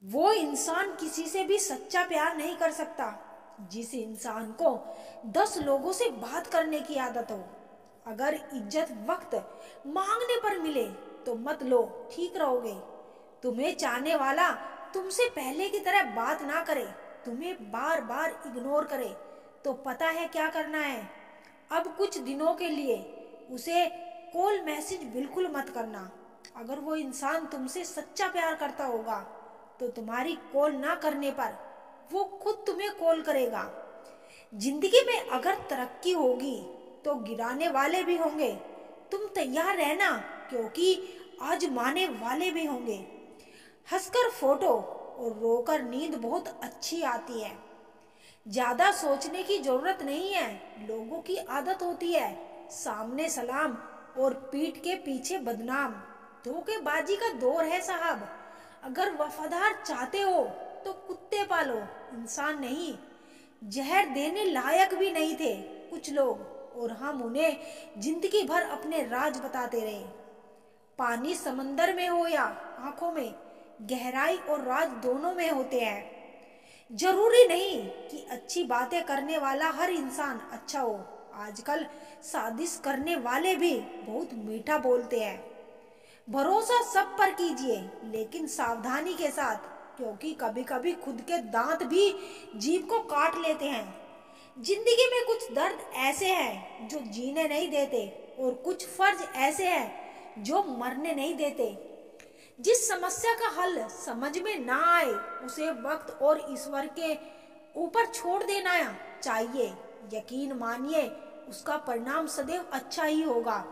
वो इंसान किसी से भी सच्चा प्यार नहीं कर सकता जिस इंसान को 10 लोगों से बात करने की आदत हो। अगर इज्जत वक्त मांगने पर मिले तो मत लो, ठीक रहोगे। तुम्हें चाहने वाला तुमसे पहले की तरह बात ना करे, तुम्हें बार बार इग्नोर करे, तो पता है क्या करना है। अब कुछ दिनों के लिए उसे कॉल मैसेज बिल्कुल मत करना। अगर वो इंसान तुमसे सच्चा प्यार करता होगा तो तुम्हारी कॉल ना करने पर वो खुद तुम्हें कॉल करेगा। जिंदगी में अगर तरक्की होगी तो गिराने वाले भी होंगे। तुम तैयार रहना, क्योंकि आजमाने वाले भी होंगे। हंसकर फोटो और रोकर नींद बहुत अच्छी आती है। ज्यादा सोचने की जरूरत नहीं है। लोगों की आदत होती है सामने सलाम और पीठ के पीछे बदनाम। धोखेबाजी का दौर है साहब। अगर वफादार चाहते हो तो कुत्ते पालो, इंसान नहीं। जहर देने लायक भी नहीं थे कुछ लोग, और हम उन्हें जिंदगी भर अपने राज बताते रहे। पानी समंदर में हो या आंखों में, गहराई और राज दोनों में होते हैं। जरूरी नहीं कि अच्छी बातें करने वाला हर इंसान अच्छा हो। आजकल साजिश करने वाले भी बहुत मीठा बोलते हैं। भरोसा सब पर कीजिए, लेकिन सावधानी के साथ, क्योंकि कभी कभी खुद के दांत भी जीभ को काट लेते हैं। जिंदगी में कुछ दर्द ऐसे हैं जो जीने नहीं देते, और कुछ फर्ज ऐसे हैं जो मरने नहीं देते। जिस समस्या का हल समझ में ना आए उसे वक्त और ईश्वर के ऊपर छोड़ देना चाहिए। यकीन मानिए, उसका परिणाम सदैव अच्छा ही होगा।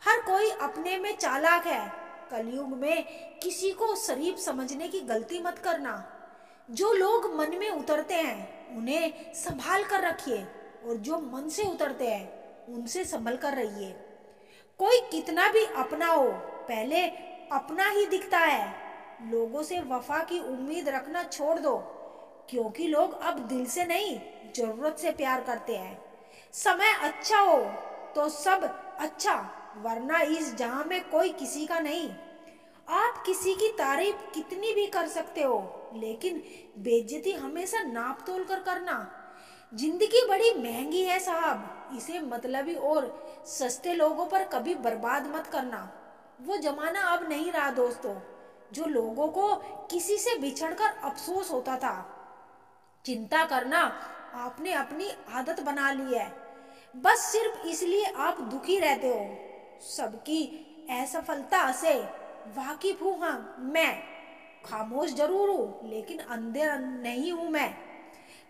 हर कोई अपने में चालाक है। कलयुग में किसी को शरीफ समझने की गलती मत करना। जो लोग मन में उतरते हैं उन्हें संभाल कर रखिए, और जो मन से उतरते हैं उनसे संभल कर रहिए। कोई कितना भी अपना हो, पहले अपना ही दिखता है। लोगों से वफा की उम्मीद रखना छोड़ दो, क्योंकि लोग अब दिल से नहीं, जरूरत से प्यार करते हैं। समय अच्छा हो तो सब अच्छा, वरना इस जहां में कोई किसी का नहीं। आप किसी की तारीफ कितनी भी कर सकते हो, लेकिन बेइज्जती हमेशा नाप तोल कर करना। जिंदगी बड़ी महंगी है साहब, इसे मतलबी और सस्ते लोगों पर कभी बर्बाद मत करना। वो जमाना अब नहीं रहा दोस्तों, जो लोगों को किसी से बिछड़कर अफसोस होता था। चिंता करना आपने अपनी आदत बना ली है, बस सिर्फ इसलिए आप दुखी रहते हो। सबकी असफलता से वाकिफ हूं। हाँ, मैं खामोश जरूर हूं, लेकिन अंधेर नहीं हूं मैं।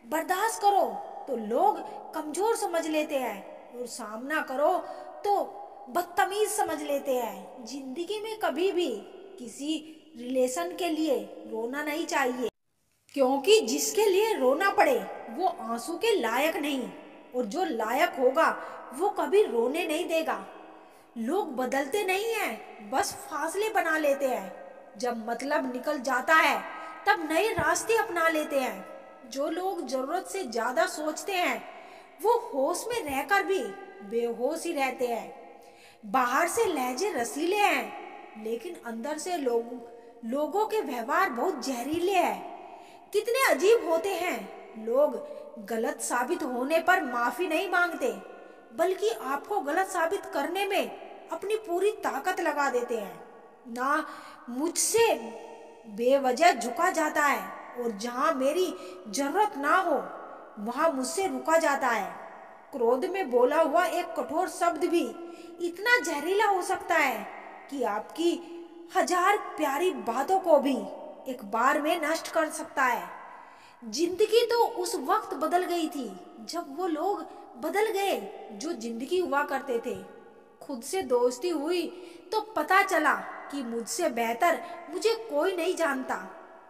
बर्दाश्त करो तो लोग कमजोर समझ लेते हैं, और सामना करो तो बदतमीज समझ लेते हैं। जिंदगी में कभी भी किसी रिलेशन के लिए रोना नहीं चाहिए, क्योंकि जिसके लिए रोना पड़े वो आंसू के लायक नहीं, और जो लायक होगा वो कभी रोने नहीं देगा। लोग बदलते नहीं हैं, बस फासले बना लेते हैं। जब मतलब निकल जाता है तब नए रास्ते अपना लेते हैं। जो लोग जरूरत से ज्यादा सोचते हैं वो होश में रहकर भी बेहोश ही रहते हैं। बाहर से लहजे रसीले हैं, लेकिन अंदर से लोगों के व्यवहार बहुत जहरीले हैं। कितने अजीब होते हैं लोग। गलत साबित होने पर माफी नहीं मांगते, बल्कि आपको गलत साबित करने में अपनी पूरी ताकत लगा देते हैं। ना मुझसे बेवजह झुका जाता है, और जहां मेरी जरूरत ना हो वहां मुझसे रुका जाता है। क्रोध में बोला हुआ एक कठोर शब्द भी इतना जहरीला हो सकता है कि आपकी 1000 प्यारी बातों को भी एक बार में नष्ट कर सकता है। जिंदगी तो उस वक्त बदल गई थी जब वो लोग बदल गए जो जिंदगी हुआ करते थे। खुद से दोस्ती हुई तो पता चला कि मुझसे बेहतर मुझे कोई नहीं जानता।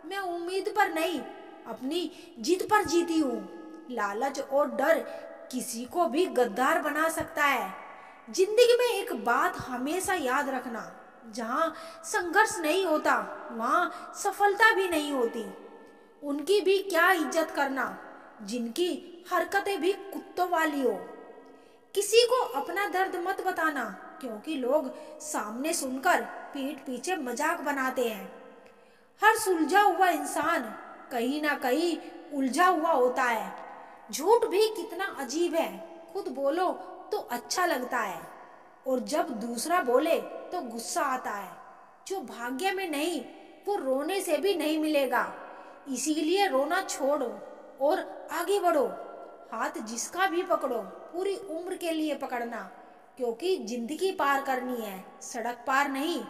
मैं उम्मीद पर नहीं, अपनी जिद पर जीती हूँ। लालच और डर किसी को भी गद्दार बना सकता है। जिंदगी में एक बात हमेशा याद रखना, जहाँ संघर्ष नहीं होता वहाँ सफलता भी नहीं होती। उनकी भी क्या इज्जत करना जिनकी हरकतें भी कुत्तों वाली हो। किसी को अपना दर्द मत बताना, क्योंकि लोग सामने सुनकर पीठ पीछे मजाक बनाते हैं। हर सुलझा हुआ इंसान कहीं ना कहीं उलझा हुआ होता है। झूठ भी कितना अजीब है, खुद बोलो तो अच्छा लगता है और जब दूसरा बोले तो गुस्सा आता है। जो भाग्य में नहीं वो रोने से भी नहीं मिलेगा, इसीलिए रोना छोड़ो और आगे बढ़ो। हाथ जिसका भी पकड़ो पूरी उम्र के लिए पकड़ना, क्योंकि जिंदगी पार करनी है, सड़क पार नहीं।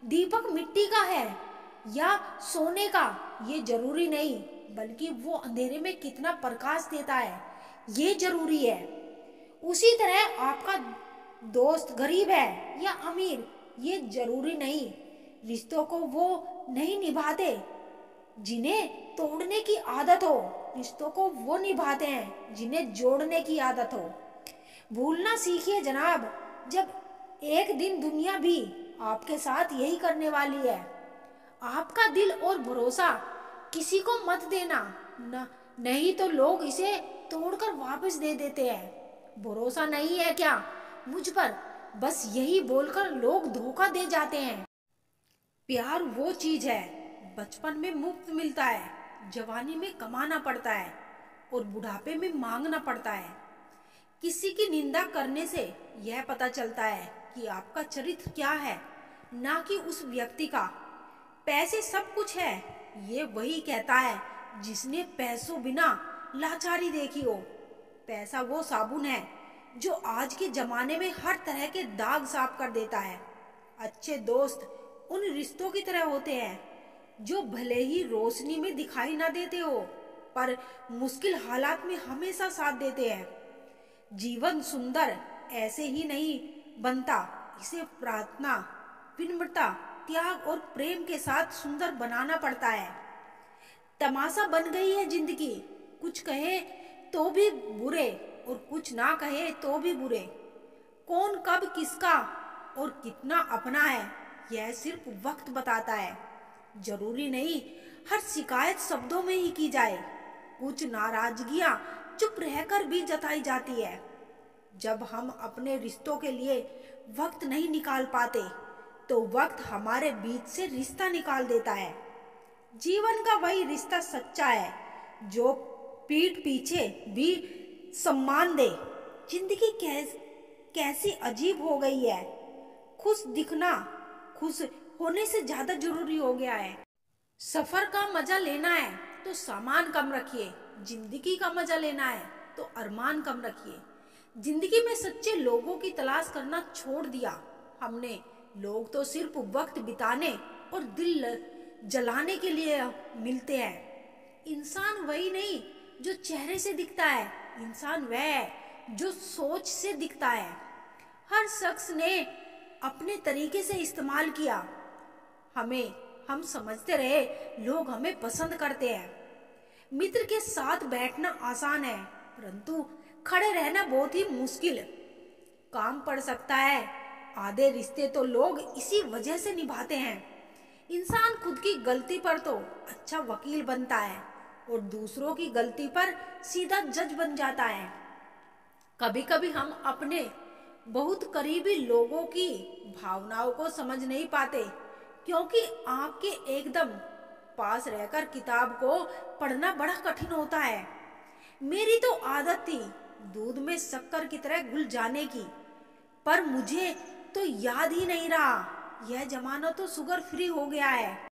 दीपक मिट्टी का है या सोने का ये जरूरी नहीं, बल्कि वो अंधेरे में कितना प्रकाश देता है ये जरूरी है। उसी तरह आपका दोस्त गरीब है या अमीर ये जरूरी नहीं। रिश्तों को वो नहीं निभाते जिन्हें तोड़ने की आदत हो, रिश्तों को वो निभाते हैं जिन्हें जोड़ने की आदत हो। भूलना सीखिए जनाब, जब एक दिन दुनिया भी आपके साथ यही करने वाली है। आपका दिल और भरोसा किसी को मत देना न, नहीं तो लोग इसे तोड़कर वापस दे देते हैं। भरोसा नहीं है क्या मुझ पर, बस यही बोलकर लोग धोखा दे जाते हैं। प्यार वो चीज है बचपन में मुफ्त मिलता है, जवानी में कमाना पड़ता है और बुढ़ापे में मांगना पड़ता है। किसी की निंदा करने से यह पता चलता है कि आपका चरित्र क्या है, ना कि उस व्यक्ति का। पैसे सब कुछ है ये वही कहता है जिसने पैसों बिना लाचारी देखी हो। पैसा वो साबुन है जो आज के जमाने में हर तरह के दाग साफ कर देता है। अच्छे दोस्त उन रिश्तों की तरह होते हैं जो भले ही रोशनी में दिखाई ना देते हो, पर मुश्किल हालात में हमेशा साथ देते हैं। जीवन सुंदर ऐसे ही नहीं बनता, इसे प्रार्थना, विनम्रता, त्याग और प्रेम के साथ सुंदर बनाना पड़ता है। तमाशा बन गई है जिंदगी, कुछ कहे तो भी बुरे और कुछ ना कहे तो भी बुरे। कौन कब किसका और कितना अपना है यह सिर्फ वक्त बताता है। जरूरी नहीं हर शिकायत शब्दों में ही की जाए, कुछ नाराजगियां चुप रहकर भी जताई जाती है। जब हम अपने रिश्तों के लिए वक्त नहीं निकाल पाते तो वक्त हमारे बीच से रिश्ता निकाल देता है। जीवन का वही रिश्ता सच्चा है जो पीठ पीछे भी सम्मान दे। जिंदगी कैसी अजीब हो गई है, खुश दिखना खुश होने से ज्यादा जरूरी हो गया है। सफर का मजा लेना है तो सामान कम रखिए, जिंदगी का मजा लेना है तो अरमान कम रखिए। जिंदगी में सच्चे लोगों की तलाश करना छोड़ दिया हमने। लोग तो सिर्फ वक्त बिताने और दिल जलाने के लिए मिलते हैं। इंसान वही नहीं जो चेहरे से दिखता है, इंसान वह है जो सोच से दिखता है। हर शख्स ने अपने तरीके से इस्तेमाल किया हमें, हम समझते रहे लोग हमें पसंद करते हैं। मित्र के साथ बैठना आसान है परंतु खड़े रहना बहुत ही मुश्किल। काम पड़ सकता है, आधे रिश्ते तो लोग इसी वजह से निभाते हैं। इंसान खुद की गलती पर तो अच्छा वकील बनता है और दूसरों की गलती पर सीधा जज बन जाता है। कभी कभी हम अपने बहुत करीबी लोगों की भावनाओं को समझ नहीं पाते, क्योंकि आपके एकदम पास रहकर किताब को पढ़ना बड़ा कठिन होता है। मेरी तो आदत थी दूध में शक्कर की तरह घुल जाने की, पर मुझे तो याद ही नहीं रहा। यह जमाना तो शुगर फ्री हो गया है।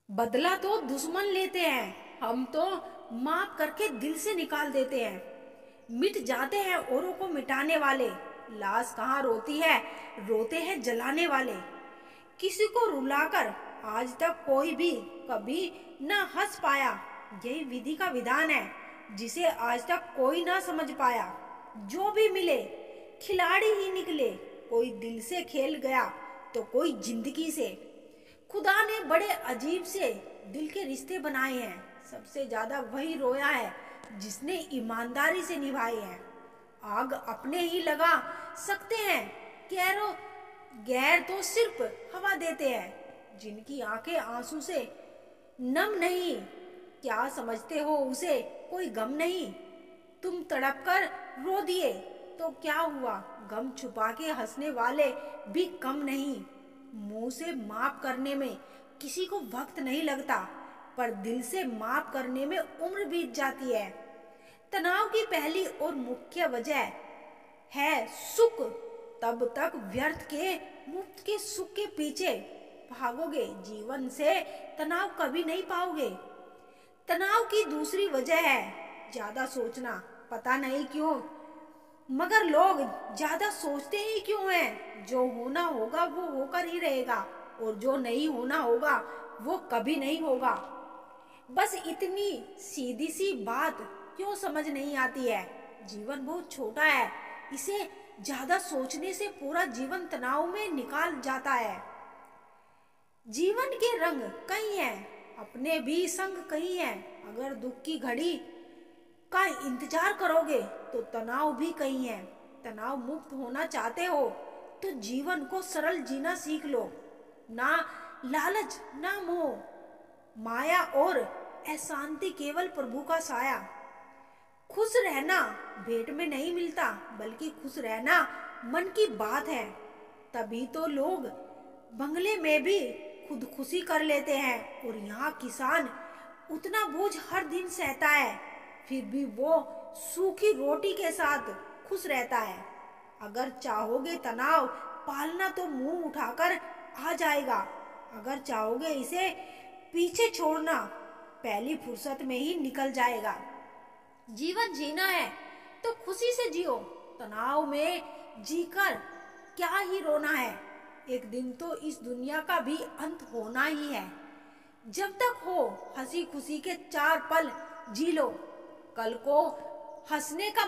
बदला तो दुश्मन लेते हैं, हम तो माफ करके दिल से निकाल देते हैं। मिट जाते हैं औरों को मिटाने वाले, लाश कहाँ रोती है, रोते हैं जलाने वाले। किसी को रुलाकर आज तक कोई भी कभी ना हंस पाया, यही विधि का विधान है जिसे आज तक कोई ना समझ पाया। जो भी मिले खिलाड़ी ही निकले, कोई दिल से खेल गया तो कोई जिंदगी से। खुदा ने बड़े अजीब से दिल के रिश्ते बनाए हैं, सबसे ज्यादा वही रोया है जिसने ईमानदारी से निभाए हैं। आग अपने ही लगा सकते हैं, गैर तो सिर्फ हवा देते हैं। जिनकी आंखें आंसू से नम नहीं, क्या समझते हो उसे कोई गम नहीं। तुम तड़प कर रो दिए तो क्या हुआ, गम छुपा के हंसने वाले भी कम नहीं। मुंह से माफ करने में किसी को वक्त नहीं लगता, पर दिल से माफ करने में उम्र बीत जाती है। तनाव की पहली और मुख्य वजह है सुख। तब तक व्यर्थ के मुफ्त के सुख के पीछे भागोगे, जीवन से तनाव कभी नहीं पाओगे। तनाव की दूसरी वजह है ज्यादा सोचना। पता नहीं क्यों, मगर लोग ज्यादा सोचते ही क्यों हैं? जो होना होगा वो होकर ही रहेगा, और जो नहीं होना होगा वो कभी नहीं होगा। बस इतनी सीधी सी बात क्यों समझ नहीं आती है? जीवन बहुत छोटा है, इसे ज्यादा सोचने से पूरा जीवन तनाव में निकाल जाता है। जीवन के रंग कई हैं, अपने भी संग कई हैं। अगर दुख की घड़ी का इंतजार करोगे तो तनाव भी कई हैं। तनाव मुक्त होना चाहते हो तो जीवन को सरल जीना सीख लो। ना लालच, ना मोह, माया और अशांति, केवल प्रभु का साया। खुश रहना भेंट में नहीं मिलता, बल्कि खुश रहना मन की बात है। तभी तो लोग बंगले में भी खुदकुशी कर लेते हैं, और यहाँ किसान उतना बोझ हर दिन सहता है, फिर भी वो सूखी रोटी के साथ खुश रहता है। अगर चाहोगे तनाव पालना तो मुंह उठाकर आ जाएगा। अगर चाहोगे इसे पीछे छोड़ना, पहली फुर्सत में ही निकल जाएगा। जीवन जीना है तो खुशी से जियो, तनाव में जीकर क्या ही रोना है। एक दिन तो इस दुनिया का भी अंत होना ही है। जब तक हो हंसी खुशी के 4 पल जी लो, कल को हंसने का